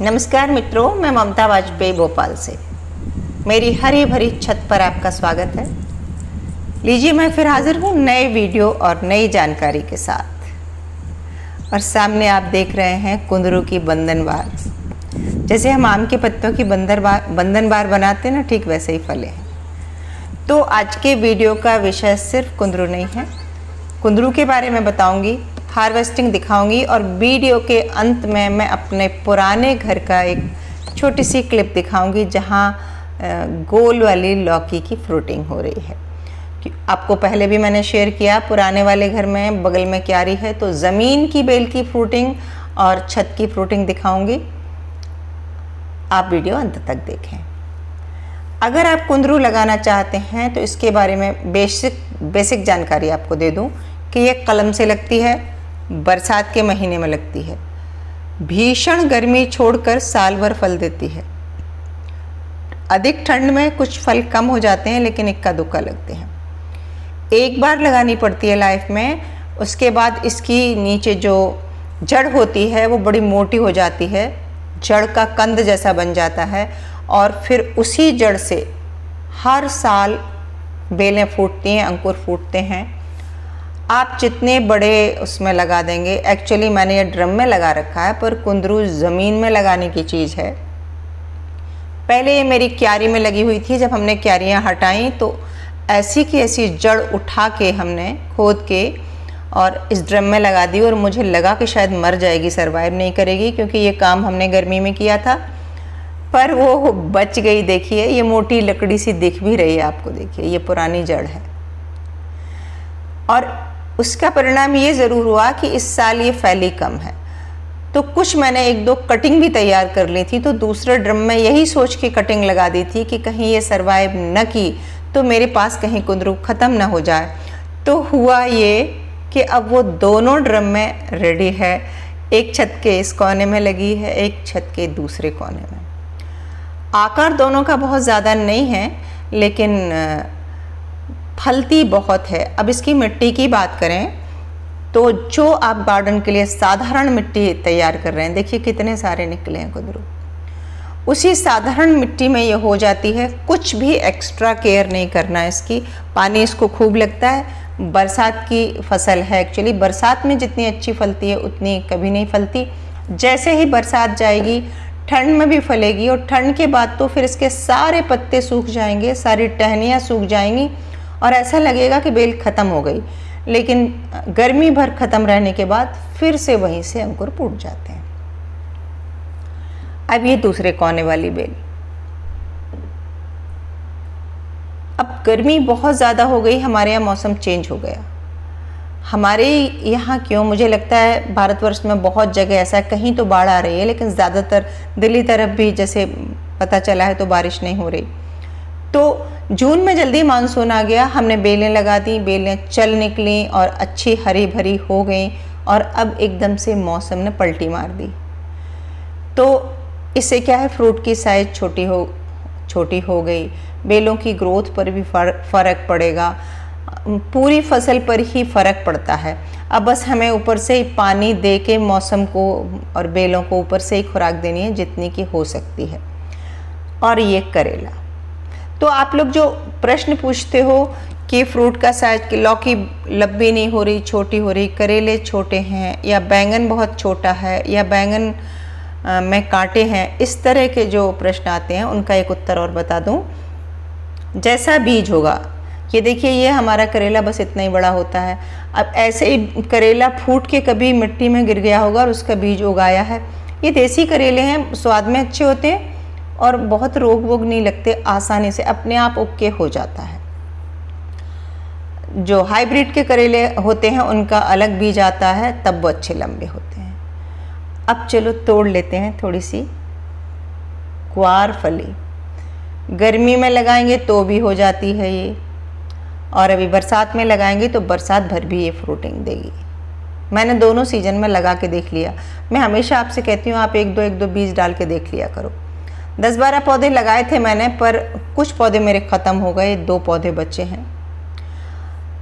नमस्कार मित्रों, मैं ममता वाजपेयी भोपाल से। मेरी हरी भरी छत पर आपका स्वागत है। लीजिए, मैं फिर हाजिर हूँ नए वीडियो और नई जानकारी के साथ। और सामने आप देख रहे हैं कुंदरू की बंधनबार। जैसे हम आम के पत्तों की बंधनबार बनाते हैं ना, ठीक वैसे ही फले हैं। तो आज के वीडियो का विषय सिर्फ कुंदरू नहीं है। कुंदरू के बारे में बताऊंगी, हार्वेस्टिंग दिखाऊंगी और वीडियो के अंत में मैं अपने पुराने घर का एक छोटी सी क्लिप दिखाऊंगी जहां गोल वाली लौकी की फ्रूटिंग हो रही है। आपको पहले भी मैंने शेयर किया, पुराने वाले घर में बगल में क्यारी है, तो ज़मीन की बेल की फ्रूटिंग और छत की फ्रूटिंग दिखाऊंगी। आप वीडियो अंत तक देखें। अगर आप कुंदरू लगाना चाहते हैं तो इसके बारे में बेसिक जानकारी आपको दे दूं कि ये कलम से लगती है, बरसात के महीने में लगती है, भीषण गर्मी छोड़कर साल भर फल देती है। अधिक ठंड में कुछ फल कम हो जाते हैं, लेकिन इक्का दुक्का लगते हैं। एक बार लगानी पड़ती है लाइफ में, उसके बाद इसकी नीचे जो जड़ होती है वो बड़ी मोटी हो जाती है, जड़ का कंद जैसा बन जाता है और फिर उसी जड़ से हर साल बेलें फूटती हैं, अंकुर फूटते हैं। आप जितने बड़े उसमें लगा देंगे, एक्चुअली मैंने ये ड्रम में लगा रखा है, पर कुंदरू ज़मीन में लगाने की चीज़ है। पहले ये मेरी क्यारी में लगी हुई थी। जब हमने क्यारियाँ हटाई तो ऐसी की ऐसी जड़ उठा के हमने खोद के और इस ड्रम में लगा दी, और मुझे लगा कि शायद मर जाएगी, सरवाइव नहीं करेगी, क्योंकि ये काम हमने गर्मी में किया था, पर वो बच गई। देखिए, ये मोटी लकड़ी सी दिख भी रही है आपको, देखिए ये पुरानी जड़ है। और उसका परिणाम ये ज़रूर हुआ कि इस साल ये फैली कम है। तो कुछ मैंने एक दो कटिंग भी तैयार कर ली थी, तो दूसरे ड्रम में यही सोच के कटिंग लगा दी थी कि कहीं ये सरवाइव न की तो मेरे पास कहीं कुंदरू ख़त्म ना हो जाए। तो हुआ ये कि अब वो दोनों ड्रम में रेडी है। एक छत के इस कोने में लगी है, एक छत के दूसरे कोने में। आकार दोनों का बहुत ज़्यादा नहीं है, लेकिन फलती बहुत है। अब इसकी मिट्टी की बात करें तो जो आप गार्डन के लिए साधारण मिट्टी तैयार कर रहे हैं, देखिए कितने सारे निकले हैं कुंदरू, उसी साधारण मिट्टी में ये हो जाती है। कुछ भी एक्स्ट्रा केयर नहीं करना है इसकी। पानी इसको खूब लगता है। बरसात की फसल है एक्चुअली। बरसात में जितनी अच्छी फलती है उतनी कभी नहीं फलती। जैसे ही बरसात जाएगी ठंड में भी फलेगी, और ठंड के बाद तो फिर इसके सारे पत्ते सूख जाएंगे, सारी टहनियाँ सूख जाएंगी और ऐसा लगेगा कि बेल ख़त्म हो गई। लेकिन गर्मी भर ख़त्म रहने के बाद फिर से वहीं से अंकुर फूट जाते हैं। अब ये दूसरे कोने वाली बेल। अब गर्मी बहुत ज़्यादा हो गई, हमारे यहाँ मौसम चेंज हो गया। हमारे यहाँ क्यों, मुझे लगता है भारतवर्ष में बहुत जगह ऐसा है, कहीं तो बाढ़ आ रही है, लेकिन ज़्यादातर दिल्ली तरफ भी जैसे पता चला है तो बारिश नहीं हो रही। तो जून में जल्दी मानसून आ गया, हमने बेलें लगा दी, बेलें चल निकली और अच्छी हरी भरी हो गई, और अब एकदम से मौसम ने पलटी मार दी। तो इससे क्या है, फ्रूट की साइज़ छोटी हो गई, बेलों की ग्रोथ पर भी फ़र्क पड़ेगा, पूरी फसल पर ही फ़र्क पड़ता है। अब बस हमें ऊपर से ही पानी दे के मौसम को और बेलों को ऊपर से ही खुराक देनी है जितनी की हो सकती है। और ये करेला, तो आप लोग जो प्रश्न पूछते हो कि फ्रूट का साइज, कि लौकी लंबी नहीं हो रही, छोटी हो रही, करेले छोटे हैं, या बैंगन बहुत छोटा है, या बैंगन में कांटे हैं, इस तरह के जो प्रश्न आते हैं उनका एक उत्तर और बता दूं। जैसा बीज होगा, ये देखिए ये हमारा करेला बस इतना ही बड़ा होता है। अब ऐसे ही करेला फूट के कभी मिट्टी में गिर गया होगा और उसका बीज उगाया है। ये देसी करेले हैं, स्वाद में अच्छे होते हैं और बहुत रोग वोग नहीं लगते, आसानी से अपने आप उग के हो जाता है। जो हाइब्रिड के करेले होते हैं उनका अलग बीज आता है, तब वो अच्छे लंबे होते हैं। अब चलो तोड़ लेते हैं थोड़ी सी ग्वार फली। गर्मी में लगाएंगे तो भी हो जाती है ये, और अभी बरसात में लगाएंगे तो बरसात भर भी ये फ्रूटिंग देगी। मैंने दोनों सीजन में लगा के देख लिया। मैं हमेशा आपसे कहती हूँ आप एक दो बीज डाल के देख लिया करो। 10-12 पौधे लगाए थे मैंने, पर कुछ पौधे मेरे ख़त्म हो गए, 2 पौधे बचे हैं।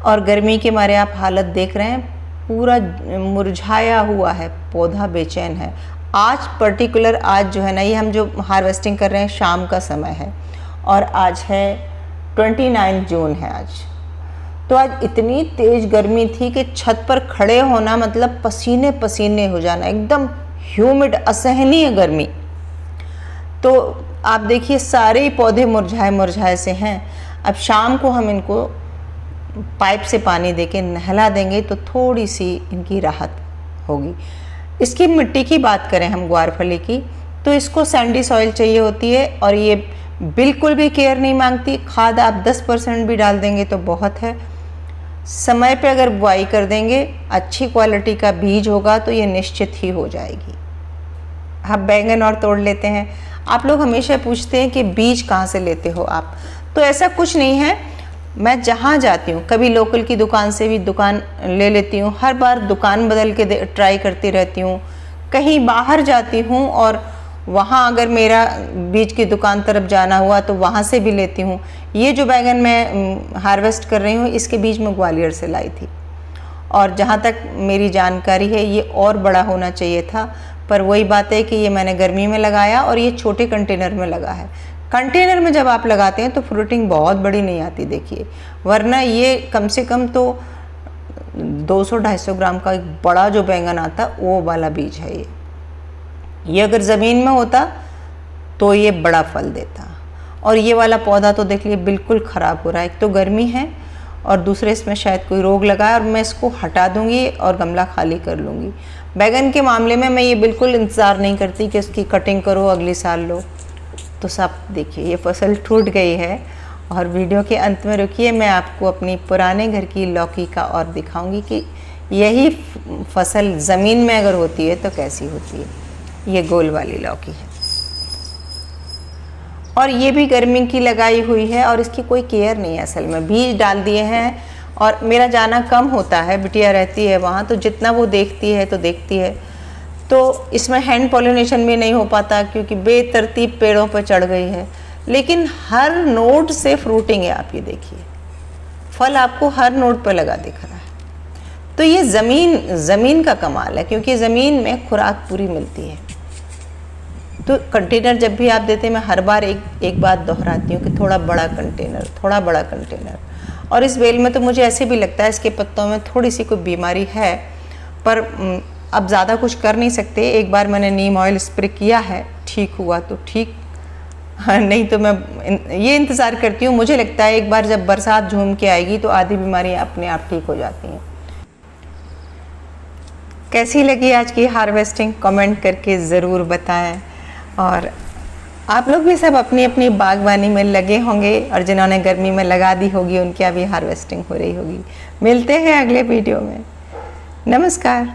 और गर्मी के मारे आप हालत देख रहे हैं, पूरा मुरझाया हुआ है, पौधा बेचैन है। आज पर्टिकुलर आज जो है ना, ये हम जो हार्वेस्टिंग कर रहे हैं शाम का समय है और आज है 29 जून है आज। तो आज इतनी तेज़ गर्मी थी कि छत पर खड़े होना मतलब पसीने पसीने हो जाना, एकदम ह्यूमिड असहनीय गर्मी। तो आप देखिए सारे ही पौधे मुरझाए मुरझाए से हैं। अब शाम को हम इनको पाइप से पानी देके नहला देंगे तो थोड़ी सी इनकी राहत होगी। इसकी मिट्टी की बात करें हम ग्वारफली की, तो इसको सैंडी सॉइल चाहिए होती है और ये बिल्कुल भी केयर नहीं मांगती। खाद आप 10% भी डाल देंगे तो बहुत है। समय पे अगर बुआई कर देंगे, अच्छी क्वालिटी का बीज होगा तो ये निश्चित ही हो जाएगी। हम बैंगन और तोड़ लेते हैं। आप लोग हमेशा पूछते हैं कि बीज कहाँ से लेते हो आप, तो ऐसा कुछ नहीं है। मैं जहाँ जाती हूँ, कभी लोकल की दुकान से भी दुकान ले लेती हूँ, हर बार दुकान बदल के ट्राई करती रहती हूँ। कहीं बाहर जाती हूँ और वहाँ अगर मेरा बीज की दुकान तरफ जाना हुआ तो वहाँ से भी लेती हूँ। ये जो बैंगन मैं हार्वेस्ट कर रही हूँ, इसके बीज मैं ग्वालियर से लाई थी और जहाँ तक मेरी जानकारी है ये और बड़ा होना चाहिए था, पर वही बात है कि ये मैंने गर्मी में लगाया और ये छोटे कंटेनर में लगा है। कंटेनर में जब आप लगाते हैं तो फ्रूटिंग बहुत बड़ी नहीं आती देखिए, वरना ये कम से कम तो 200-250 ग्राम का एक बड़ा जो बैंगन आता वो वाला बीज है ये अगर ज़मीन में होता तो ये बड़ा फल देता। और ये वाला पौधा तो देख लिए बिल्कुल ख़राब हो रहा है। एक तो गर्मी है और दूसरे इसमें शायद कोई रोग लगा है और मैं इसको हटा दूंगी और गमला खाली कर लूँगी। बैगन के मामले में मैं ये बिल्कुल इंतज़ार नहीं करती कि इसकी कटिंग करो अगले साल लो। तो सब देखिए ये फसल टूट गई है और वीडियो के अंत में रुकिए, मैं आपको अपनी पुराने घर की लौकी का और दिखाऊंगी कि यही फसल ज़मीन में अगर होती है तो कैसी होती है। ये गोल वाली लौकी है और ये भी गर्मी की लगाई हुई है और इसकी कोई केयर नहीं है। असल में बीज डाल दिए हैं और मेरा जाना कम होता है, बिटिया रहती है वहाँ, तो जितना वो देखती है तो देखती है। तो इसमें हैंड पॉलिनेशन भी नहीं हो पाता क्योंकि बेतरतीब पेड़ों पर चढ़ गई है, लेकिन हर नोड से फ्रूटिंग है। आप ये देखिए फल आपको हर नोड पर लगा दिख रहा है। तो ये ज़मीन का कमाल है क्योंकि ज़मीन में खुराक पूरी मिलती है। तो कंटेनर जब भी आप देते हैं, मैं हर बार एक बात दोहराती हूँ कि थोड़ा बड़ा कंटेनर। और इस बेल में तो मुझे ऐसे भी लगता है इसके पत्तों में थोड़ी सी कोई बीमारी है, पर अब ज़्यादा कुछ कर नहीं सकते। एक बार मैंने नीम ऑयल स्प्रे किया है, ठीक हुआ तो ठीक, हाँ नहीं तो मैं ये इंतज़ार करती हूँ। मुझे लगता है एक बार जब बरसात झूम के आएगी तो आधी बीमारियाँ अपने आप ठीक हो जाती हैं। कैसी लगी आज की हार्वेस्टिंग कमेंट करके ज़रूर बताएं। और आप लोग भी सब अपनी अपनी बागवानी में लगे होंगे और जिन्होंने गर्मी में लगा दी होगी उनकी अभी हार्वेस्टिंग हो रही होगी। मिलते हैं अगले वीडियो में। नमस्कार।